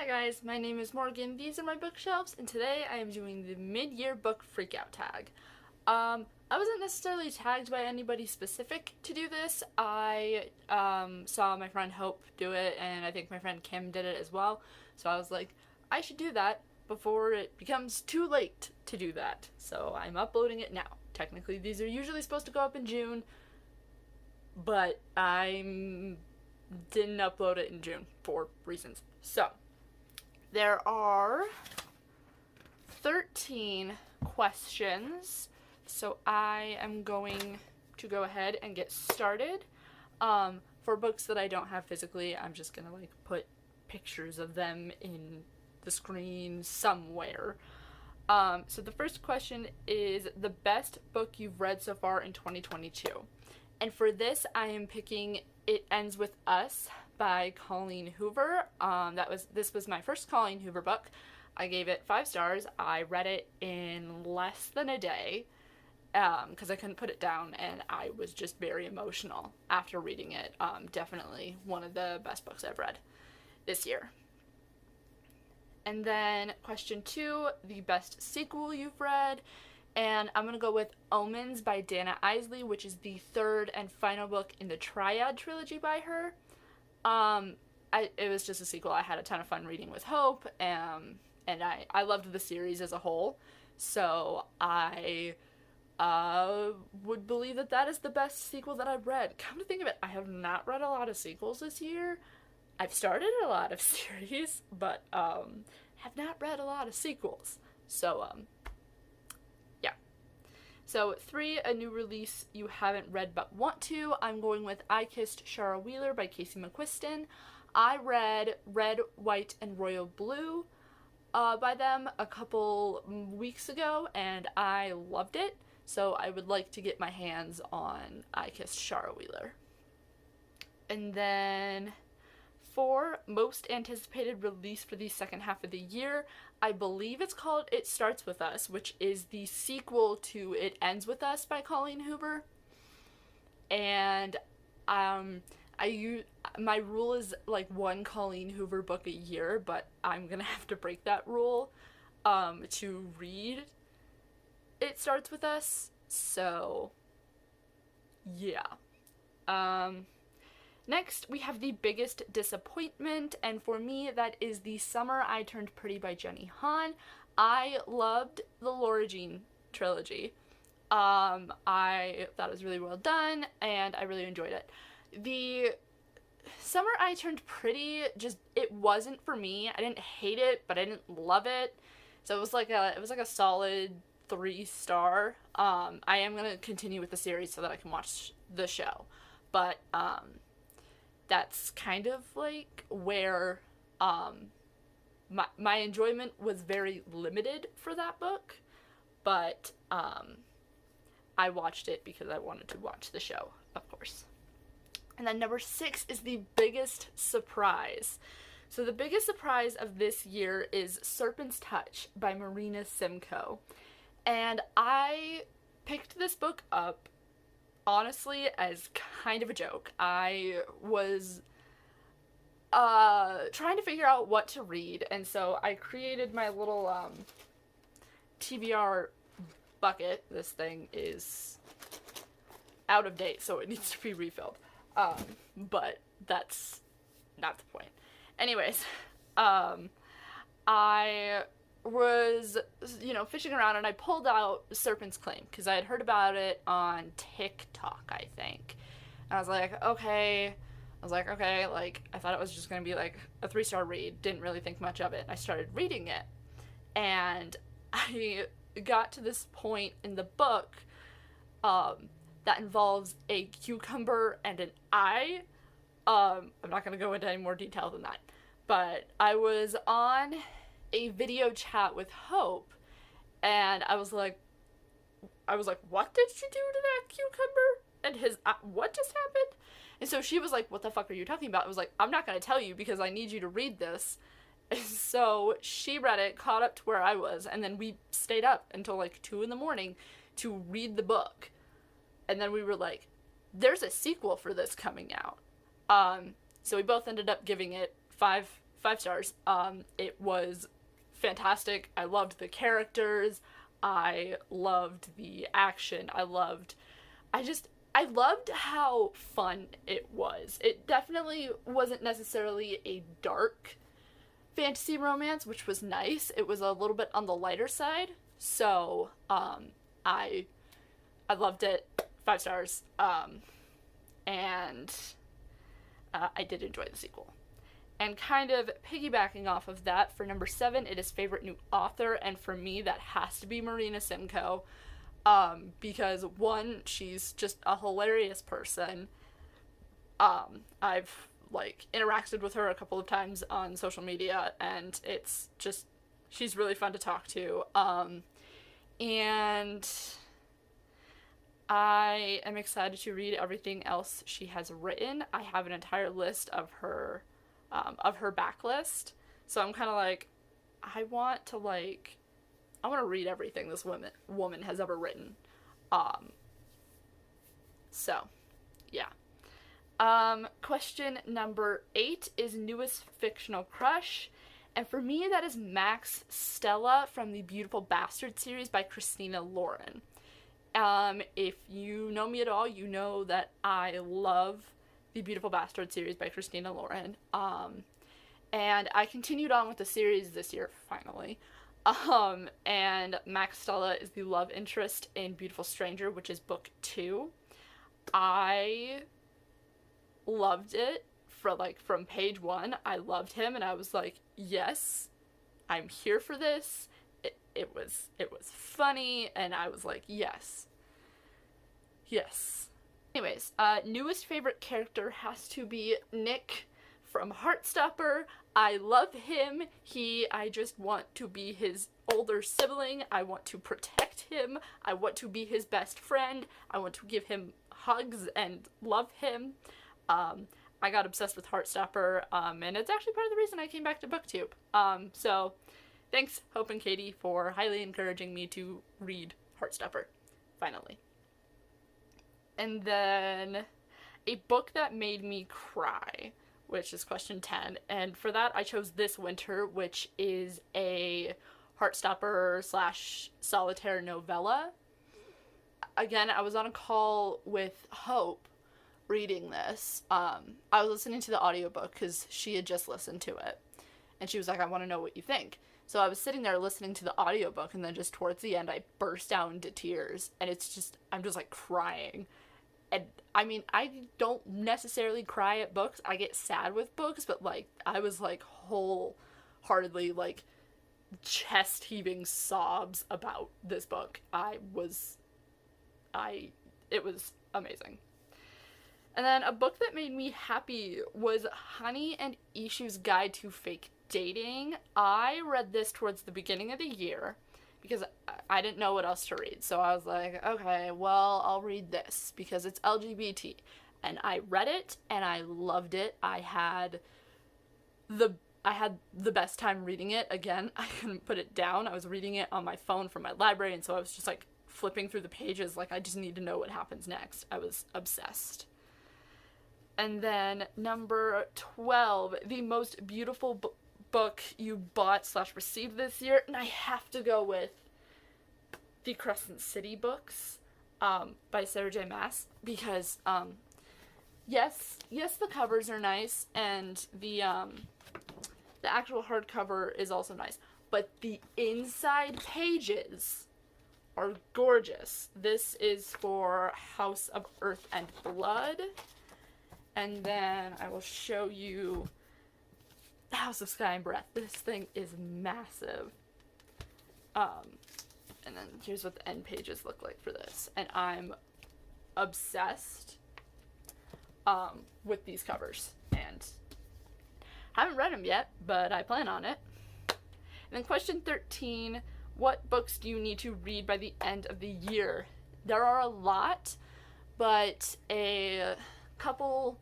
Hi guys, my name is Morgan, these are my bookshelves, and today I am doing the mid-year book Freakout tag. I wasn't necessarily tagged by anybody specific to do this. I saw my friend Hope do it, and I think my friend Kim did it as well, so I was like, I should do that before it becomes too late to do that, so I'm uploading it now. Technically, these are usually supposed to go up in June, but I didn't upload it in June for reasons. So, there are 13 questions, so I am going to go ahead and get started. For books that I don't have physically, I'm just gonna put pictures of them in the screen somewhere. So the first question is the best book you've read so far in 2022. And for this, I am picking It Ends With Us by Colleen Hoover. This was my first Colleen Hoover book. I gave it 5 stars. I read it in less than a day because I couldn't put it down, and I was just very emotional after reading it. Definitely one of the best books I've read this year. And then question 2, the best sequel you've read. And I'm going to go with Omens by Dana Islay, which is the 3rd and final book in the Triad trilogy by her. It was just a sequel I had a ton of fun reading with Hope, and I loved the series as a whole, so I would believe that is the best sequel that I've read. Come to think of it, I have not read a lot of sequels this year. I've started a lot of series, but have not read a lot of sequels. So, yeah. So, 3, a new release you haven't read but want to. I'm going with I Kissed Sharah Wheeler by Casey McQuiston. I read Red, White, and Royal Blue by them a couple weeks ago, and I loved it. So I would like to get my hands on I Kissed Sharah Wheeler. And then 4, most anticipated release for the second half of the year. I believe it's called It Starts With Us, which is the sequel to It Ends With Us by Colleen Hoover. And my rule is one Colleen Hoover book a year, but I'm gonna have to break that rule to read It Starts With Us. So yeah. Next, we have the biggest disappointment, and for me, that is The Summer I Turned Pretty by Jenny Han. I loved the Laura Jean trilogy. I thought it was really well done, and I really enjoyed it. The Summer I Turned Pretty, it wasn't for me. I didn't hate it, but I didn't love it. So it was like a solid 3-star. I am gonna continue with the series so that I can watch the show, but that's kind of where my enjoyment was very limited for that book, but I watched it because I wanted to watch the show, of course. And then number 6 is the biggest surprise. So the biggest surprise of this year is Serpent's Touch by Marina Simcoe. And I picked this book up, honestly, as kind of a joke. I was trying to figure out what to read, and so I created my little TBR bucket. This thing is out of date, so it needs to be refilled. But that's not the point. Anyways, I was, fishing around, and I pulled out Serpent's Claim, because I had heard about it on TikTok, I think. And I was like, okay, I thought it was just going to be a 3-star read, didn't really think much of it. I started reading it, and I got to this point in the book, that involves a cucumber and an eye. I'm not going to go into any more detail than that. But I was on a video chat with Hope, and I was like, what did she do to that cucumber? And his, what just happened? And so she was like, what the fuck are you talking about? I was like, I'm not going to tell you because I need you to read this. And so she read it, caught up to where I was, and then we stayed up until 2 in the morning to read the book. And then we were like, there's a sequel for this coming out. So we both ended up giving it 5 5 stars. It was fantastic. I loved the characters. I loved the action. I loved how fun it was. It definitely wasn't necessarily a dark fantasy romance, which was nice. It was a little bit on the lighter side. So, I loved it. 5 stars. And I did enjoy the sequel. And kind of piggybacking off of that, for number 7, it is favorite new author, and for me, that has to be Marina Simcoe. Because, one, she's just a hilarious person. I've, interacted with her a couple of times on social media, and it's just, she's really fun to talk to. And I am excited to read everything else she has written. I have an entire list of her backlist. So I'm kind of I want to read everything this woman has ever written. So, yeah. Question number 8 is newest fictional crush. And for me, that is Max Stella from the Beautiful Bastard series by Christina Lauren. If you know me at all, you know that I love the Beautiful Bastard series by Christina Lauren. And I continued on with the series this year, finally. And Max Stella is the love interest in Beautiful Stranger, which is book 2. I loved it from page 1. I loved him, and I was like, yes, I'm here for this. It was funny, and I was like, yes. Anyways, newest favorite character has to be Nick from Heartstopper. I love him. I just want to be his older sibling. I want to protect him. I want to be his best friend. I want to give him hugs and love him. I got obsessed with Heartstopper, and it's actually part of the reason I came back to BookTube. So thanks, Hope and Katie, for highly encouraging me to read Heartstopper, finally. And then a book that made me cry, which is question 10. And for that, I chose This Winter, which is a Heartstopper / solitaire novella. Again, I was on a call with Hope reading this. I was listening to the audiobook because she had just listened to it. And she was like, I want to know what you think. So I was sitting there listening to the audiobook, and then just towards the end, I burst out into tears. And I'm just crying. And I mean, I don't necessarily cry at books. I get sad with books, but I was wholeheartedly chest heaving sobs about this book. It was amazing. And then a book that made me happy was Hani and Ishu's Guide to Fake Dating. I read this towards the beginning of the year because I didn't know what else to read. So I was like, okay, well, I'll read this because it's LGBT. And I read it and I loved it. I had the best time reading it. Again, I couldn't put it down. I was reading it on my phone from my library, and so I was just flipping through the pages I just need to know what happens next. I was obsessed. And then number 12, the most beautiful book you bought / received this year, and I have to go with the Crescent City books by Sarah J. Maas, because yes, the covers are nice, and the actual hardcover is also nice, but the inside pages are gorgeous. This is for House of Earth and Blood. And then I will show you House of Sky and Breath. This thing is massive. And then here's what the end pages look like for this. And I'm obsessed with these covers. And haven't read them yet, but I plan on it. And then question 13, what books do you need to read by the end of the year? There are a lot, but a couple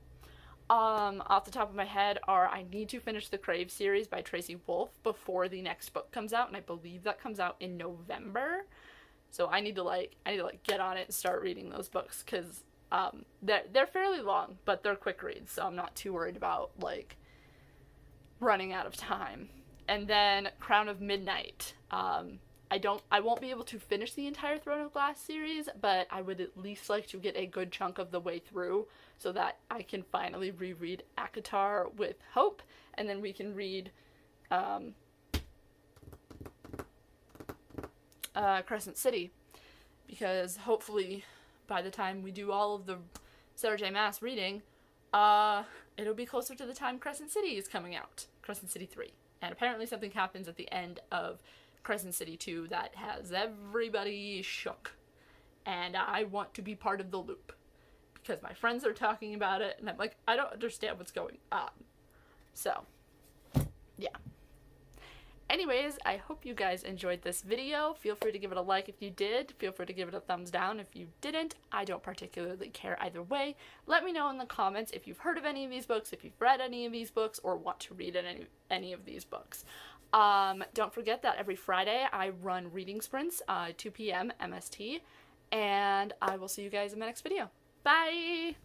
off the top of my head are I need to finish the Crave series by Tracy Wolff before the next book comes out, and I believe that comes out in November. So I need to get on it and start reading those books, because they're fairly long, but they're quick reads, so I'm not too worried about running out of time. And then Crown of Midnight. I won't be able to finish the entire Throne of Glass series, but I would at least like to get a good chunk of the way through so that I can finally reread ACOTAR with Hope, and then we can read Crescent City, because hopefully by the time we do all of the Sarah J. Maas reading, it'll be closer to the time Crescent City is coming out, Crescent City 3. And apparently something happens at the end of Crescent City 2 that has everybody shook. And I want to be part of the loop. Because my friends are talking about it, and I'm like, I don't understand what's going on. So, yeah. Anyways, I hope you guys enjoyed this video. Feel free to give it a like if you did. Feel free to give it a thumbs down if you didn't. I don't particularly care either way. Let me know in the comments if you've heard of any of these books, if you've read any of these books, or want to read any of these books. Don't forget that every Friday I run reading sprints, 2 p.m. MST, and I will see you guys in the next video. Bye!